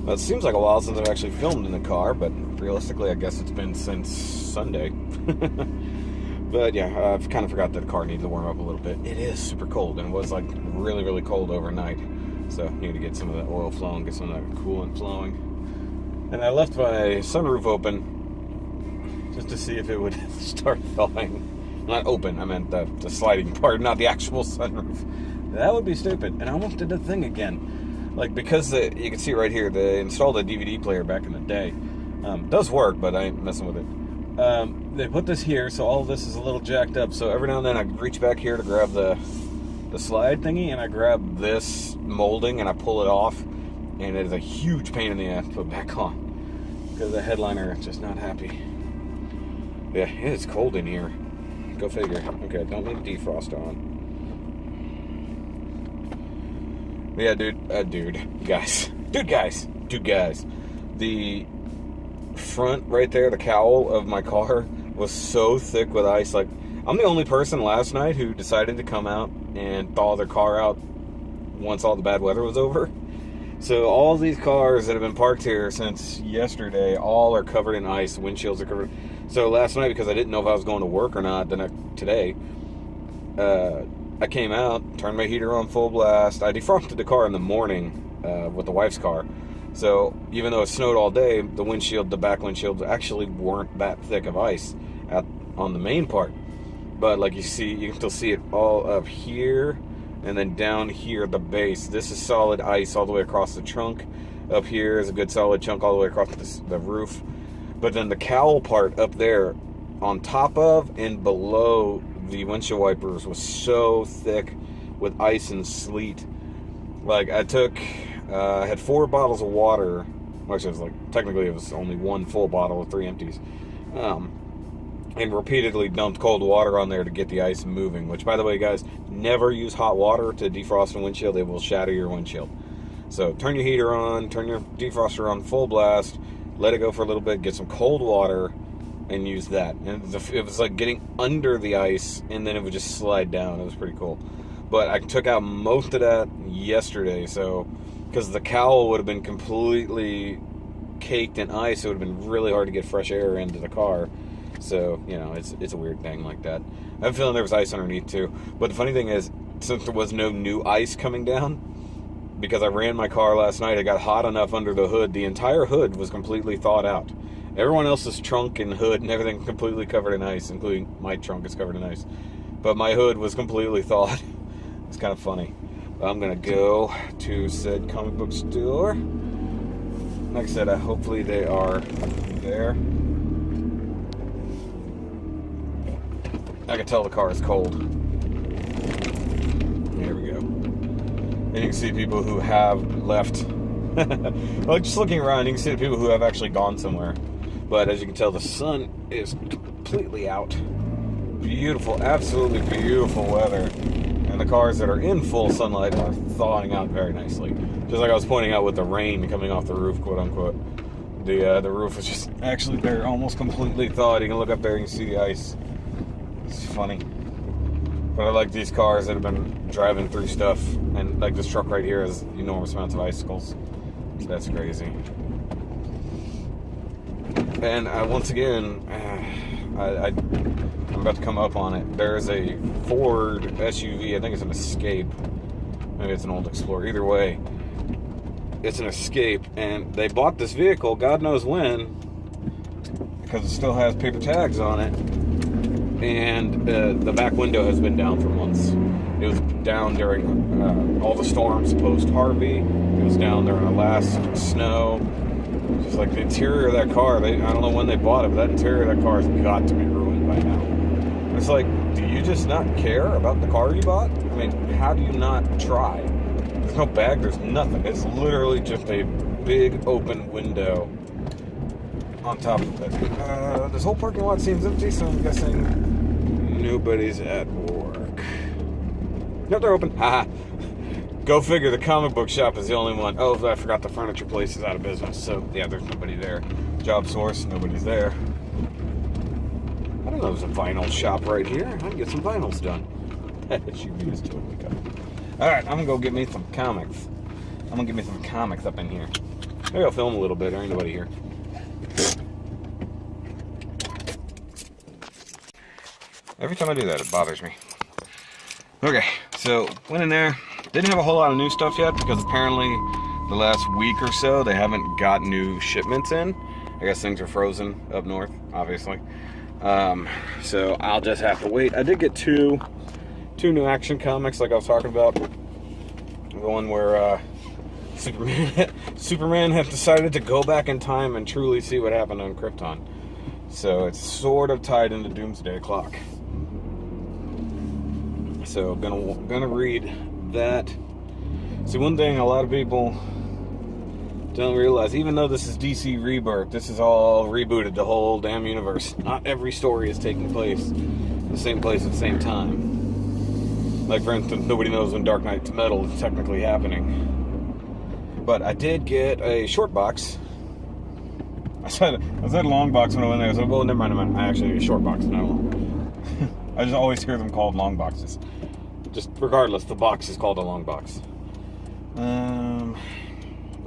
Well, it seems like a while since I've actually filmed in the car, but realistically, I guess it's been since Sunday. But yeah, I've kind of forgot that the car needs to warm up a little bit. It is super cold, and it was like really, really cold overnight. So I need to get some of that oil flowing, get some of that coolant flowing. And I left my sunroof open just to see if it would start thawing. Not open, I meant the sliding part, not the actual sunroof. That would be stupid. And I almost did the thing again. Like, because you can see right here, they installed a DVD player back in the day. Does work, but I ain't messing with it. They put this here, so all of this is a little jacked up. So every now and then I reach back here to grab the slide thingy, and I grab this molding and I pull it off, and it is a huge pain in the ass to put back on because the headliner is just not happy. Yeah, it's cold in here. Go figure. Okay, don't need defrost on. Yeah, dude, guys. The front right there, the cowl of my car was so thick with ice. Like, I'm the only person last night who decided to come out and thaw their car out once all the bad weather was over. So all these cars that have been parked here since yesterday, all are covered in ice. Windshields are covered. So last night, because I didn't know if I was going to work or not today, I came out, turned my heater on full blast. I defrosted the car in the morning with the wife's car. So even though it snowed all day, the back windshields actually weren't that thick of ice on the main part. But like you can still see it all up here, and then down here at the base. This is solid ice all the way across the trunk. Up here is a good solid chunk all the way across the roof. But then the cowl part up there, on top of and below the windshield wipers, was so thick with ice and sleet. Like, I had 4 bottles of water. Actually, technically it was only 1 full bottle with 3 empties. And repeatedly dumped cold water on there to get the ice moving. Which, by the way, guys, never use hot water to defrost a windshield. It will shatter your windshield. So turn your heater on, turn your defroster on full blast, let it go for a little bit, get some cold water, and use that. And it was like getting under the ice, and then it would just slide down. It was pretty cool. But I took out most of that yesterday, so because the cowl would have been completely caked in ice, it would have been really hard to get fresh air into the car. So, it's a weird thing like that. I have a feeling there was ice underneath too. But the funny thing is, since there was no new ice coming down, because I ran my car last night, it got hot enough under the hood. The entire hood was completely thawed out. Everyone else's trunk and hood and everything completely covered in ice, including my trunk is covered in ice. But my hood was completely thawed. It's kind of funny. I'm going to go to said comic book store. Like I said, hopefully they are there. I can tell the car is cold. Here we go. And you can see people who have left. Well, just looking around, you can see the people who have actually gone somewhere. But as you can tell, the sun is completely out. Beautiful, absolutely beautiful weather. And the cars that are in full sunlight are thawing out very nicely. Just like I was pointing out with the rain coming off the roof, quote unquote. The roof is just actually they're almost completely thawed. You can look up there and you can see the ice. It's funny. But I like these cars that have been driving through stuff. And like this truck right here has enormous amounts of icicles. So that's crazy. And once again, I'm about to come up on it. There's a Ford SUV. I think it's an Escape. Maybe it's an old Explorer. Either way, it's an Escape. And they bought this vehicle, God knows when, because it still has paper tags on it. And the back window has been down for months. It was down during all the storms post-Harvey. It was down during the last snow. Just like the interior of that car, I don't know when they bought it, but that interior of that car has got to be ruined by now. It's like, do you just not care about the car you bought? I mean, how do you not try? There's no bag, there's nothing. It's literally just a big open window on top of it. This whole parking lot seems empty, so I'm guessing nobody's at work. Nope, they're open. Haha. Go figure, the comic book shop is the only one. Oh, I forgot the furniture place is out of business. So, yeah, there's nobody there. Job source, nobody's there. I don't know, there's a vinyl shop right here. I can get some vinyls done. That SUV is totally covered. Alright, I'm gonna go get me some comics. I'm gonna get me some comics up in here. Maybe I'll film a little bit. There ain't nobody here. Every time I do that, it bothers me. Okay, so went in there. Didn't have a whole lot of new stuff yet because apparently the last week or so they haven't got new shipments in. I guess things are frozen up north, obviously. So I'll just have to wait. I did get two new Action Comics, like I was talking about. The one where Superman had decided to go back in time and truly see what happened on Krypton. So it's sort of tied into Doomsday Clock. So gonna read that. See, one thing a lot of people don't realize, even though this is DC Rebirth, this is all rebooted, the whole damn universe. Not every story is taking place in the same place at the same time. Like, for instance, nobody knows when Dark Knight's Metal is technically happening. But I did get a short box. I said a long box when I went there. I said, well, never mind. I actually need a short box, not a long. I just always hear them called long boxes. Just regardless, the box is called a long box.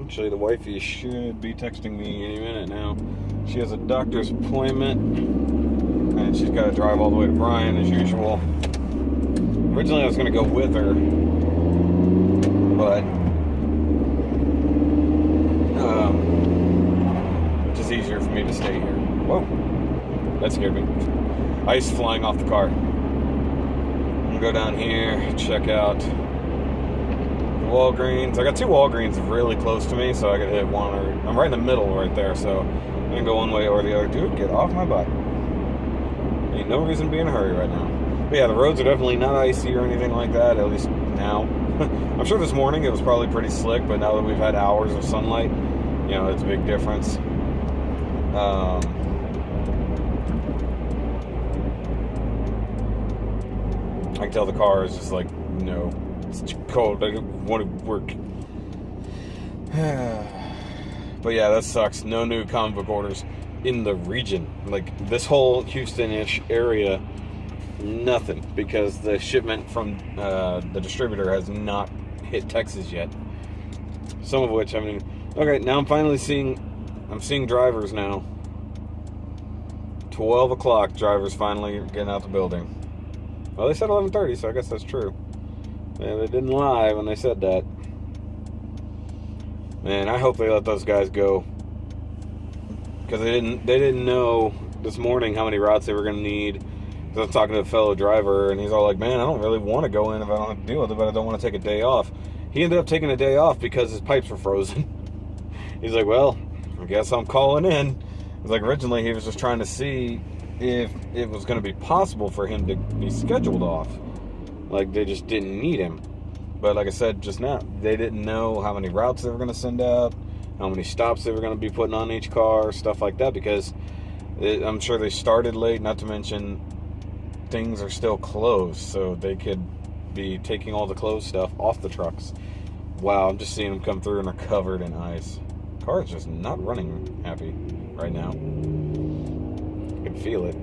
Actually, the wifey should be texting me any minute now. She has a doctor's appointment, and she's got to drive all the way to Bryan as usual. Originally, I was going to go with her, but it's just easier for me to stay here. Whoa, that scared me. Ice flying off the car. I'm gonna go down here, check out Walgreens. I got two Walgreens really close to me, so I could hit one, or I'm right in the middle right there, so I'm gonna go one way or the other. Dude, get off my butt. Ain't no reason to be in a hurry right now. But yeah, the roads are definitely not icy or anything like that, at least now. I'm sure this morning it was probably pretty slick, but now that we've had hours of sunlight, you know, it's a big difference. I can tell the car is just like, no, it's too cold. I don't want to work. But yeah, that sucks. No new comic book orders in the region. Like, this whole Houston-ish area, nothing. Because the shipment from the distributor has not hit Texas yet. Some of which, I mean, okay, now I'm seeing drivers now. 12 o'clock, drivers finally getting out the building. Well, they said 11:30, so I guess that's true. Man, they didn't lie when they said that. Man, I hope they let those guys go, because they didn't know this morning how many routes they were going to need. I was talking to a fellow driver, and he's all like, "Man, I don't really want to go in if I don't have to deal with it, but I don't want to take a day off." He ended up taking a day off because his pipes were frozen. He's like, "Well, I guess I'm calling in." It's like, originally he was just trying to see if it was going to be possible for him to be scheduled off. Like, they just didn't need him. But like I said just now, they didn't know how many routes they were going to send out, how many stops they were going to be putting on each car, stuff like that, because I'm sure they started late, not to mention things are still closed, so they could be taking all the closed stuff off the trucks. Wow, I'm just seeing them come through and they're covered in ice. The car is just not running happy right now. I can feel it.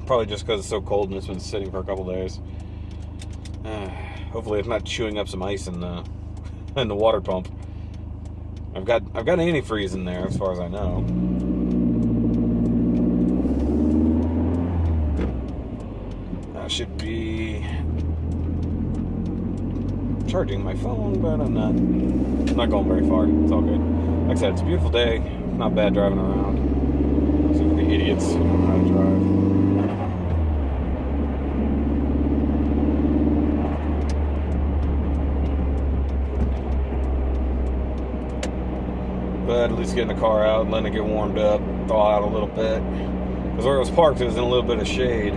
Probably just because it's so cold and it's been sitting for a couple days. Hopefully it's not chewing up some ice in the water pump. I've got antifreeze in there as far as I know. I should be charging my phone, but I'm not going very far. It's all good. Like I said, it's a beautiful day. Not bad driving around. See what the idiots don't know how to drive. But at least getting the car out and letting it get warmed up, thaw out a little bit. Because where it was parked, it was in a little bit of shade.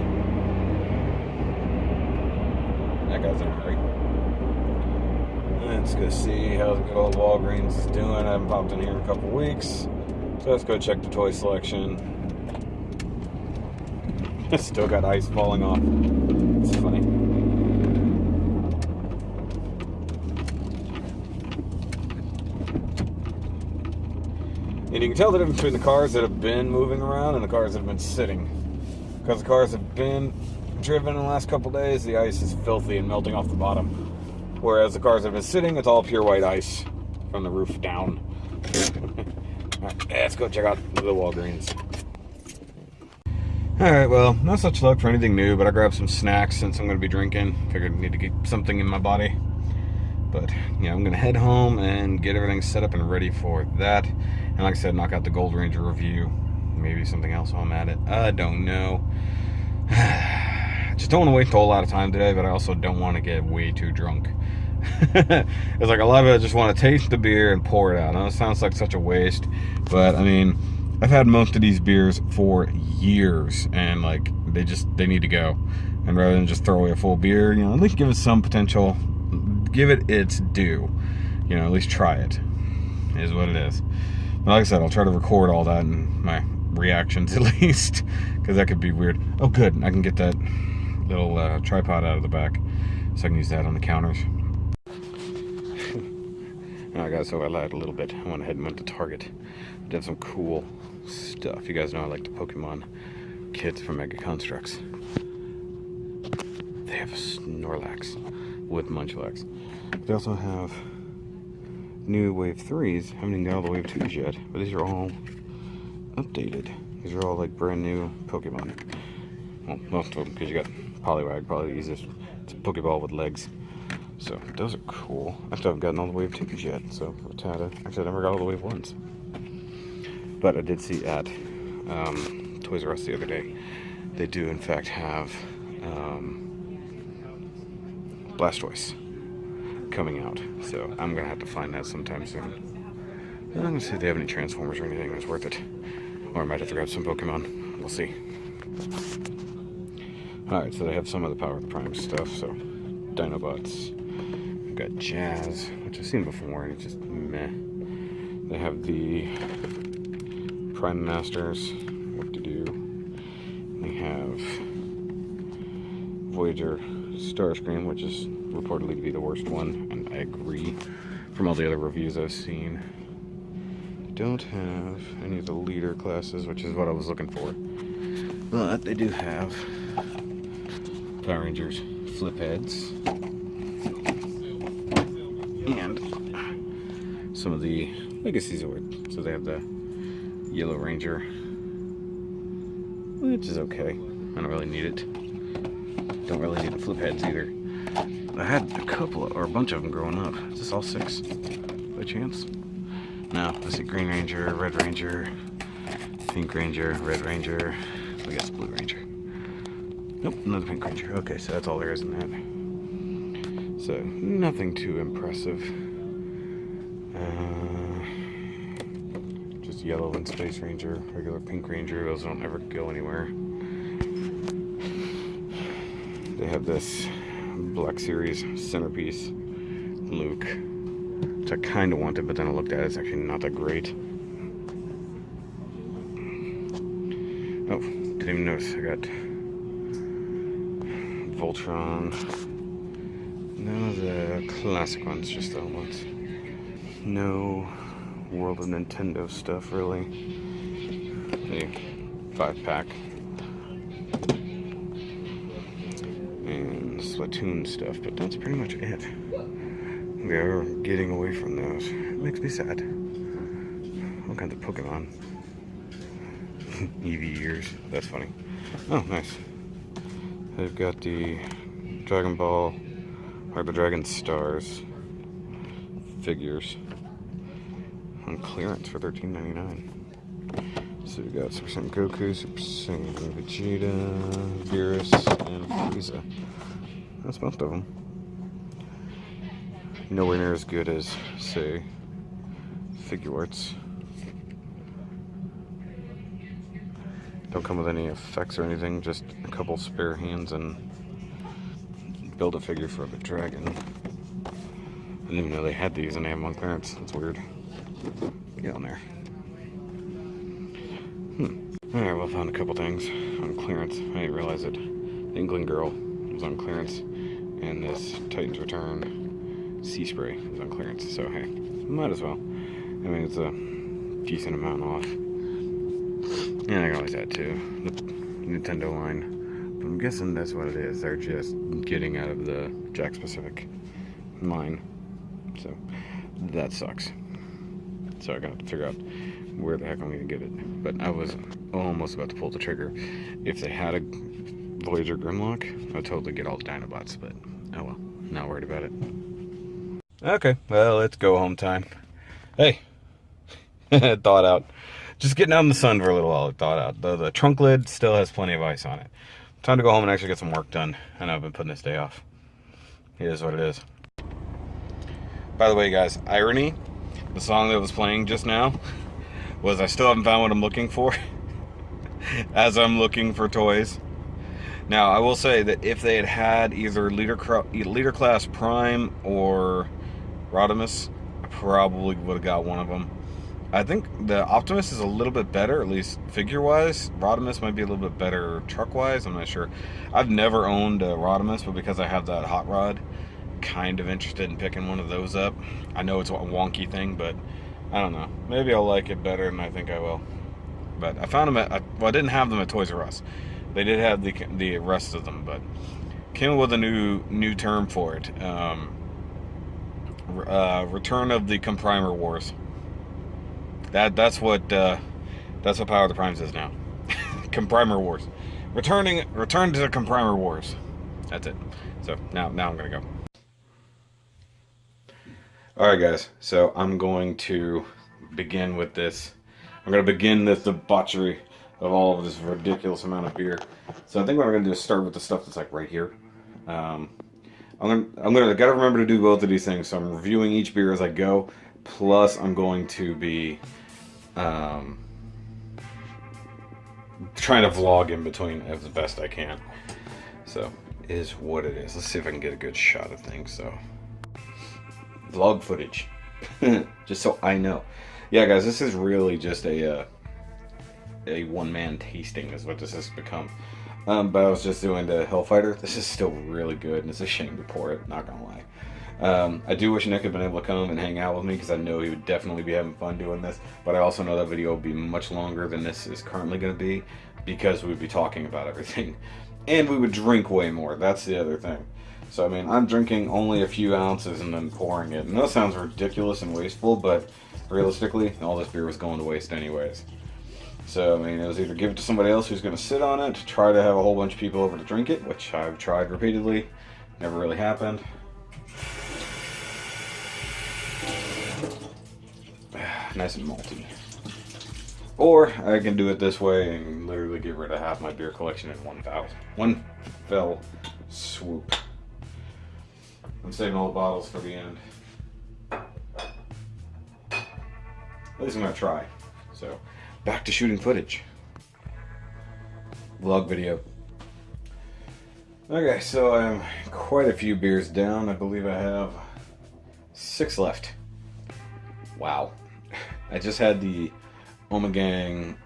That guy's in a hurry. Let's go see how the good old Walgreens is doing. I haven't popped in here in a couple weeks. So let's go check the toy selection. Still got ice falling off. It's funny. And you can tell the difference between the cars that have been moving around and the cars that have been sitting. Because the cars have been driven in the last couple days, the ice is filthy and melting off the bottom. Whereas the cars that have been sitting, it's all pure white ice. from the roof down. Alright, let's go check out the Walgreens. Alright, well, not such luck for anything new, but I grabbed some snacks since I'm going to be drinking. Figured I need to get something in my body. But, yeah, I'm going to head home and get everything set up and ready for that. And like I said, knock out the Gold Ranger review. Maybe something else while I'm at it. I don't know. I just don't want to waste a whole lot of time today, but I also don't want to get way too drunk. It's like a lot of it, I just want to taste the beer and pour it out. I know it sounds like such a waste, but I mean, I've had most of these beers for years, and like they need to go. And rather than just throw away a full beer, you know, at least give it some potential, give it its due. You know, at least try it. Is what it is. But like I said, I'll try to record all that and my reactions at least, because that could be weird. Oh, good, I can get that little tripod out of the back, so I can use that on the counters. Alright guys, so I lied a little bit. I went ahead and went to Target. They have some cool stuff. You guys know I like the Pokemon kits from Mega Constructs. They have a Snorlax with Munchlax. They also have new Wave 3s. I haven't even got all the Wave 2s yet, but these are all updated. These are all like brand new Pokemon. Well, most of them, because you got Poliwag, probably the easiest. It's a Pokeball with legs. So, those are cool. I still haven't gotten all the Wave 2s yet, so actually I never got all the Wave 1s. But I did see at Toys R Us the other day, they do in fact have Blastoise coming out. So, I'm going to have to find that sometime soon. I'm going to see if they have any Transformers or anything that's worth it. Or I might have to grab some Pokemon. We'll see. Alright, so they have some of the Power of the Prime stuff, so Dinobots. We've got Jazz, which I've seen before, and it's just meh. They have the Prime Masters, what to do. They have Voyager Starscream, which is reportedly to be the worst one, and I agree from all the other reviews I've seen. Don't have any of the leader classes, which is what I was looking for. But they do have Power Rangers flip heads. And some of the Legacy Zord. So they have the Yellow Ranger, which is okay. I don't really need it. Don't really need the flip heads either. I had a couple, or a bunch of them growing up. Is this all 6 by chance? No, I see Green Ranger, Red Ranger, Pink Ranger, Red Ranger, I guess Blue Ranger. Nope, another Pink Ranger. Okay, so that's all there is in that. So, nothing too impressive. Just Yellow and Space Ranger, regular Pink Ranger, those don't ever go anywhere. They have this Black Series centerpiece, Luke, which I kind of wanted, but then I looked at it, it's actually not that great. Oh, didn't even notice, I got Voltron. None of the classic ones, just the old ones. No World of Nintendo stuff, really. The 5-pack. And Splatoon stuff, but that's pretty much it. We are getting away from those. It makes me sad. All kinds of Pokemon. Eevee years. That's funny. Oh, nice. They've got the Dragon Ball, or the Dragon Stars figures on clearance for $13.99. So we got Super Saiyan Goku, Super Saiyan Vegeta, Beerus, and Frieza. That's most of them. Nowhere near as good as, say, Figure Arts. Don't come with any effects or anything, just a couple spare hands and build a figure for the dragon. I didn't even know they had these and they have them on clearance. That's weird. Get on there. Alright, well, I found a couple things on clearance. I didn't realize it. The Inkling Girl was on clearance, and this Titan's Return Sea Spray is on clearance. So, hey, might as well. I mean, it's a decent amount off. Yeah, I can always add to the Nintendo line. But I'm guessing that's what it is. They're just getting out of the Jack Specific line. So, that sucks. So I got to figure out where the heck I'm going to get it. But I was almost about to pull the trigger. If they had a Voyager Grimlock, I'd totally get all the Dinobots, but oh well, not worried about it. Okay, well, it's go home time. Hey, thawed out. Just getting out in the sun for a little while, it thawed out. The trunk lid still has plenty of ice on it. Time to go home and actually get some work done. I know I've been putting this day off. It is what it is. By the way, guys, irony, the song that was playing just now was I still haven't found what I'm looking for as I'm looking for toys. Now, I will say that if they had had either Leader Class Prime or Rodimus, I probably would have got one of them. I think the Optimus is a little bit better, at least figure-wise. Rodimus might be a little bit better truck-wise, I'm not sure. I've never owned a Rodimus, but because I have that hot rod, kind of interested in picking one of those up. I know it's a wonky thing, but I don't know. Maybe I'll like it better than I think I will. But I found them at, well, I didn't have them at Toys R Us. They did have the rest of them, but came with a new term for it. Return of the Comprimer Wars. That's what Power of the Primes is now. Comprimer Wars. Return to the Comprimer Wars. That's it. So now I'm gonna go. Alright guys, so I'm going to begin with this. I'm going to begin with the debauchery of all of this ridiculous amount of beer. So I think what I'm going to do is start with the stuff that's like right here. I'm gotta remember to do both of these things. So I'm reviewing each beer as I go. Plus I'm going to be trying to vlog in between as best I can. So it is what it is. Let's see if I can get a good shot of things. So vlog footage, just so I know. Yeah, guys, this is really just a one-man tasting is what this has become. But I was just doing the Hellfighter. This is still really good, and it's a shame to pour it, not gonna lie. I do wish Nick had been able to come and hang out with me, because I know he would definitely be having fun doing this, but I also know that video will be much longer than this is currently going to be, because we'd be talking about everything. And we would drink way more, that's the other thing. So, I mean, I'm drinking only a few ounces and then pouring it. And that sounds ridiculous and wasteful, but realistically, all this beer was going to waste anyways. So, I mean, it was either give it to somebody else who's going to sit on it, try to have a whole bunch of people over to drink it, which I've tried repeatedly. Never really happened. Nice and malty. Or I can do it this way and literally get rid of half my beer collection in one fell swoop. I'm saving all the bottles for the end. At least I'm gonna try. So, back to shooting footage. Vlog video. Okay, so I'm quite a few beers down. I believe I have 6 left. Wow. I just had the Omegang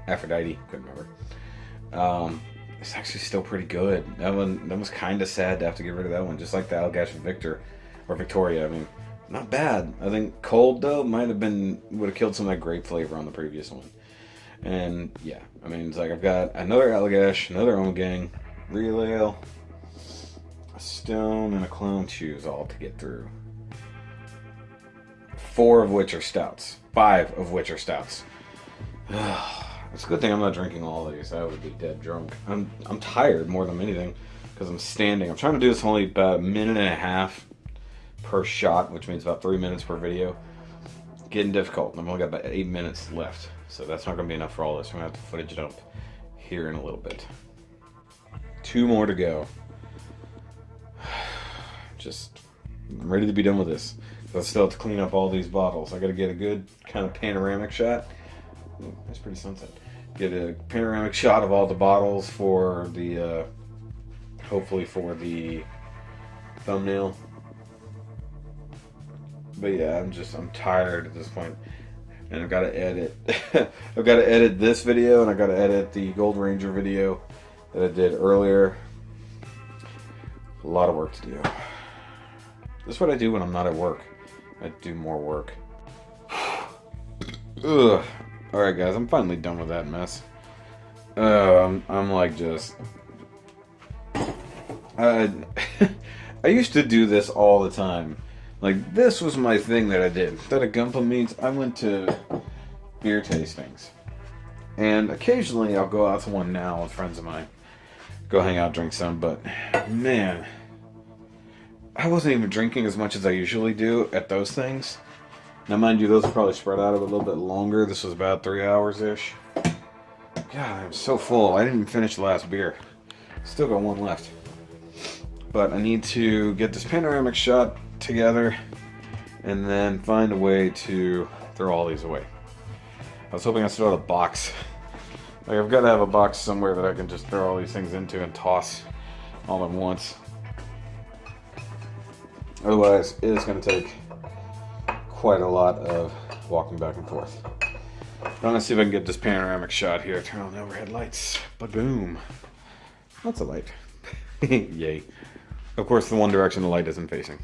Aphrodite, couldn't remember. It's actually still pretty good. That was kind of sad to have to get rid of that one, just like the Allagash Victoria. I mean, not bad. I think cold though would have killed some of that grape flavor on the previous one. And yeah, I mean, it's like I've got another Allagash, another Omegang, Real Ale, a Stone, and a Clown Shoes all to get through. 4 of which are stouts. 5 of which are stouts. It's a good thing I'm not drinking all of these. I would be dead drunk. I'm tired more than anything because I'm standing. I'm trying to do this only about 1.5 minutes per shot, which means about 3 minutes per video. Getting difficult. I've only got about 8 minutes left, so that's not going to be enough for all this. I'm going to have to footage it up here in a little bit. 2 more to go. I'm ready to be done with this. I still have to clean up all these bottles. I got to get a good kind of panoramic shot. Ooh, that's pretty sunset. Get a panoramic shot of all the bottles for the, hopefully for the thumbnail. But yeah, I'm tired at this point. And I've got to edit. I've got to edit this video, and I've got to edit the Gold Ranger video that I did earlier. A lot of work to do. This is what I do when I'm not at work. I do more work. Ugh. Alright guys, I'm finally done with that mess. I'm like just... I used to do this all the time. Like, this was my thing that I did. Instead of Gunpla meets, I went to beer tastings. And occasionally I'll go out to one now with friends of mine. Go hang out, drink some, but man, I wasn't even drinking as much as I usually do at those things. Now, mind you, those are probably spread out a little bit longer. This was about 3 hours-ish. God, I'm so full. I didn't even finish the last beer. Still got one left. But I need to get this panoramic shot together and then find a way to throw all these away. I was hoping I still had a box. Like, I've got to have a box somewhere that I can just throw all these things into and toss all at once. Otherwise, it is going to take quite a lot of walking back and forth. I'm going to see if I can get this panoramic shot here. Turn on the overhead lights. Ba-boom. That's a light. Yay. Of course, the one direction the light isn't facing.